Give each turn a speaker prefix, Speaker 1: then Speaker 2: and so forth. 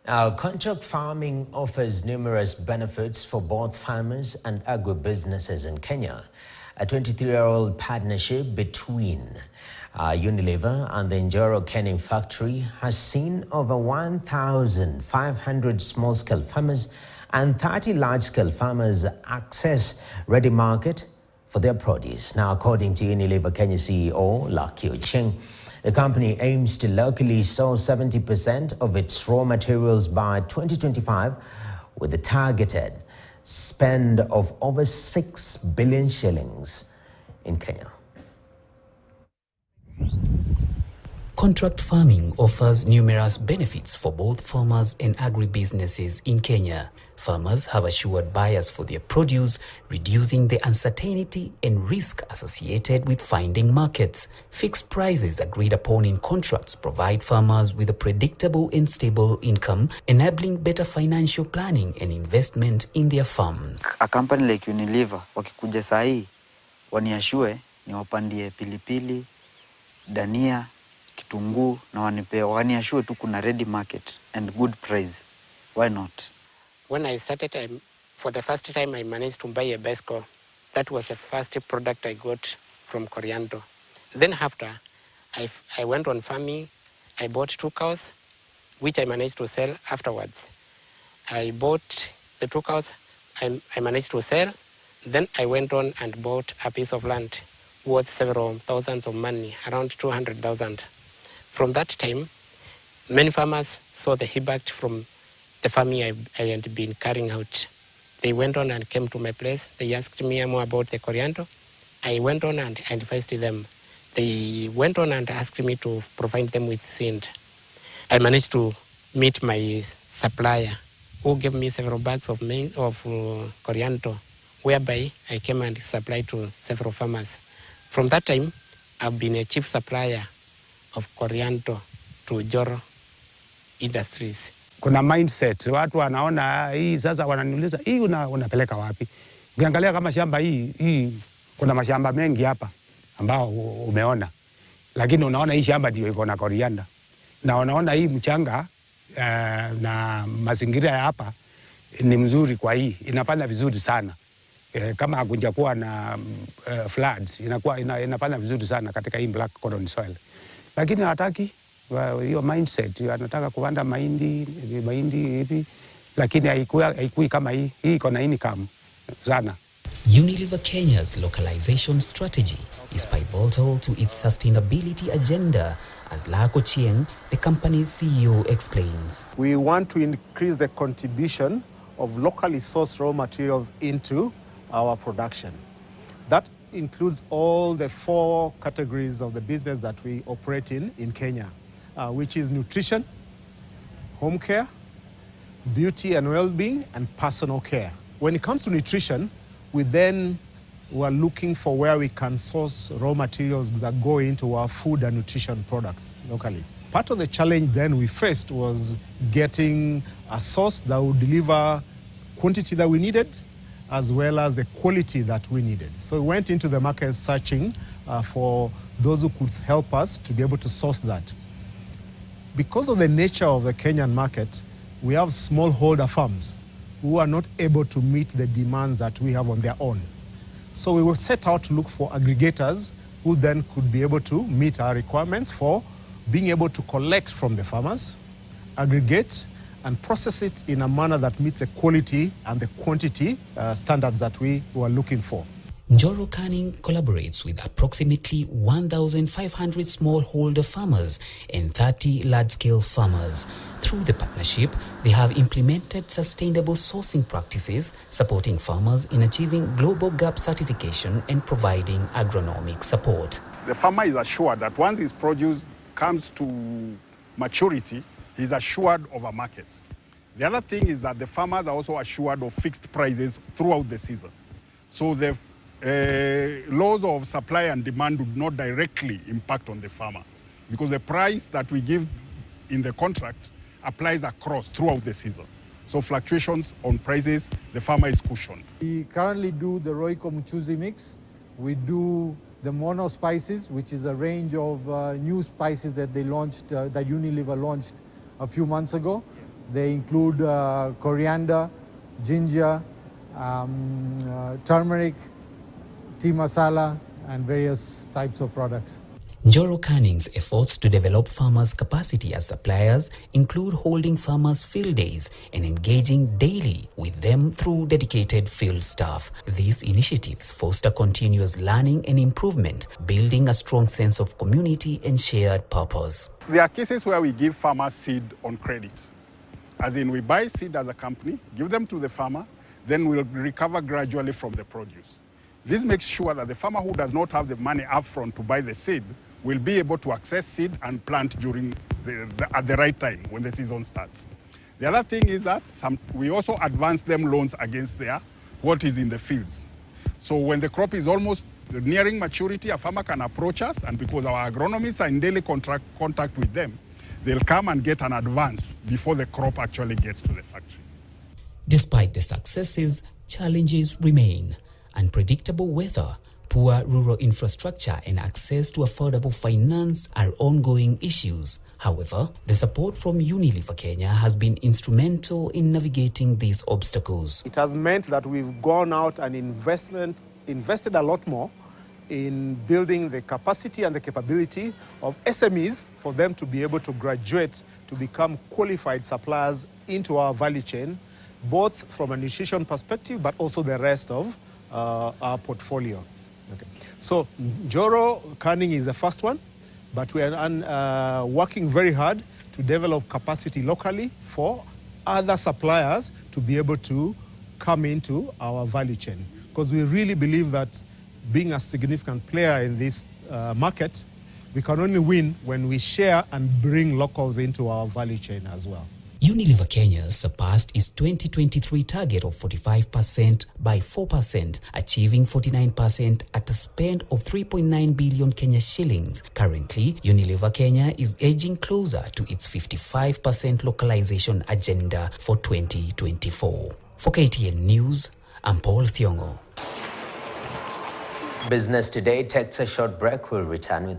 Speaker 1: Contract farming offers numerous benefits for both farmers and agribusinesses in Kenya. A 23-year-old partnership between Unilever and the Njoro Canning Factory has seen over 1,500 small-scale farmers and 30 large-scale farmers access ready market for their produce. Now, according to Unilever Kenya CEO Lakio Cheng, the company aims to locally source 70% of its raw materials by 2025 with a targeted spend of over 6 billion shillings in Kenya.
Speaker 2: Contract farming offers numerous benefits for both farmers and agribusinesses in Kenya. Farmers have assured buyers for their produce, reducing the uncertainty and risk associated with finding markets. Fixed prices agreed upon in contracts provide farmers with a predictable and stable income, enabling better financial planning and investment in their farms.
Speaker 3: A company like Unilever, wakikuja sahi, waniashue ni wapandie pilipili, dania, kitunguu na waniashue tu kuna ready market and good price. Why not?
Speaker 4: When I started, for the first time I managed to buy a bicycle. That was the first product I got from Coriando. Then after, I went on farming. I bought 2 cows, which I managed to sell afterwards. I bought the 2 cows, I managed to sell. Then I went on and bought a piece of land worth several thousands of money, around 200,000. From that time, many farmers saw the impact from the farming I had been carrying out. They went on and came to my place. They asked me more about the coriander. I went on and advised them. They went on and asked me to provide them with seed. I managed to meet my supplier, who gave me several bags of coriander, whereby I came and supplied to several farmers. From that time, I've been a chief supplier of coriander to Njoro Industries.
Speaker 5: Kuna mindset, watu wanaona hii sasa wananiuliza hii unapeleka wapi? Ukiangalia kama shamba hii kuna mashamba mengi hapa ambao umeona. Lakini unaona hii shamba ndio iko na coriander. Na unaona hii mchanga na mazingira ya hapa ni mzuri kwa hii, inafanya vizuri sana. Kama hakuja kuwa na floods, inafanya vizuri sana katika hii black cotton soil. Lakini hataki hiyo mindset, anataka kupanda mahindi hivi, lakini haikui kama hii iko na income sana.
Speaker 2: Unilever Kenya's localization strategy is pivotal to its sustainability agenda, as Lako Chieng, the company's CEO, explains.
Speaker 6: We want to increase the contribution of locally sourced raw materials into our production. That includes all the 4 categories of the business that we operate in Kenya, which is nutrition, home care, beauty and well-being, and personal care. When it comes to nutrition, we are looking for where we can source raw materials that go into our food and nutrition products locally. Part of the challenge then we faced was getting a source that would deliver quantity that we needed, as well as the quality that we needed. So we went into the market searching for those who could help us to be able to source that. Because of the nature of the Kenyan market, we have smallholder farms who are not able to meet the demands that we have on their own. So we will set out to look for aggregators who then could be able to meet our requirements for being able to collect from the farmers, aggregate, and process it in a manner that meets the quality and the quantity standards that we were looking for.
Speaker 2: Njoro Canning collaborates with approximately 1,500 smallholder farmers and 30 large-scale farmers. Through the partnership, they have implemented sustainable sourcing practices, supporting farmers in achieving Global GAP certification and providing agronomic support.
Speaker 7: The farmer is assured that once his produce comes to maturity, he's assured of a market. The other thing is that the farmers are also assured of fixed prices throughout the season. So the laws of supply and demand do not directly impact on the farmer, because the price that we give in the contract applies across throughout the season. So fluctuations on prices, the farmer is cushioned.
Speaker 8: We currently do the Royco Mchuzi mix. We do the mono spices, which is a range of new spices that they launched, that Unilever launched a few months ago. They include coriander, ginger, turmeric, tea masala, and various types of products.
Speaker 2: Njoro Canning's efforts to develop farmers' capacity as suppliers include holding farmers' field days and engaging daily with them through dedicated field staff. These initiatives foster continuous learning and improvement, building a strong sense of community and shared purpose.
Speaker 7: There are cases where we give farmers seed on credit. As in, we buy seed as a company, give them to the farmer, then we'll recover gradually from the produce. This makes sure that the farmer who does not have the money upfront to buy the seed will be able to access seed and plant during at the right time when the season starts. The other thing is that we also advance them loans against what is in the fields. So when the crop is almost nearing maturity, a farmer can approach us, and because our agronomists are in daily contact with them, they'll come and get an advance before the crop actually gets to the factory.
Speaker 2: Despite the successes, challenges remain. Unpredictable weather, poor rural infrastructure, and access to affordable finance are ongoing issues. However, the support from Unilever Kenya has been instrumental in navigating these obstacles.
Speaker 6: It has meant that we've gone out and invested a lot more in building the capacity and the capability of SMEs for them to be able to graduate to become qualified suppliers into our value chain, both from a nutrition perspective, but also the rest of our portfolio. Okay. So Njoro Canning is the first one, but we are working very hard to develop capacity locally for other suppliers to be able to come into our value chain. Because we really believe that being a significant player in this market, we can only win when we share and bring locals into our value chain as well.
Speaker 2: Unilever Kenya surpassed its 2023 target of 45% by 4%, achieving 49% at a spend of 3.9 billion Kenya shillings. Currently, Unilever Kenya is edging closer to its 55% localization agenda for 2024. For KTN News, I'm Paul Thiongo.
Speaker 1: Business Today takes a short break. We'll return with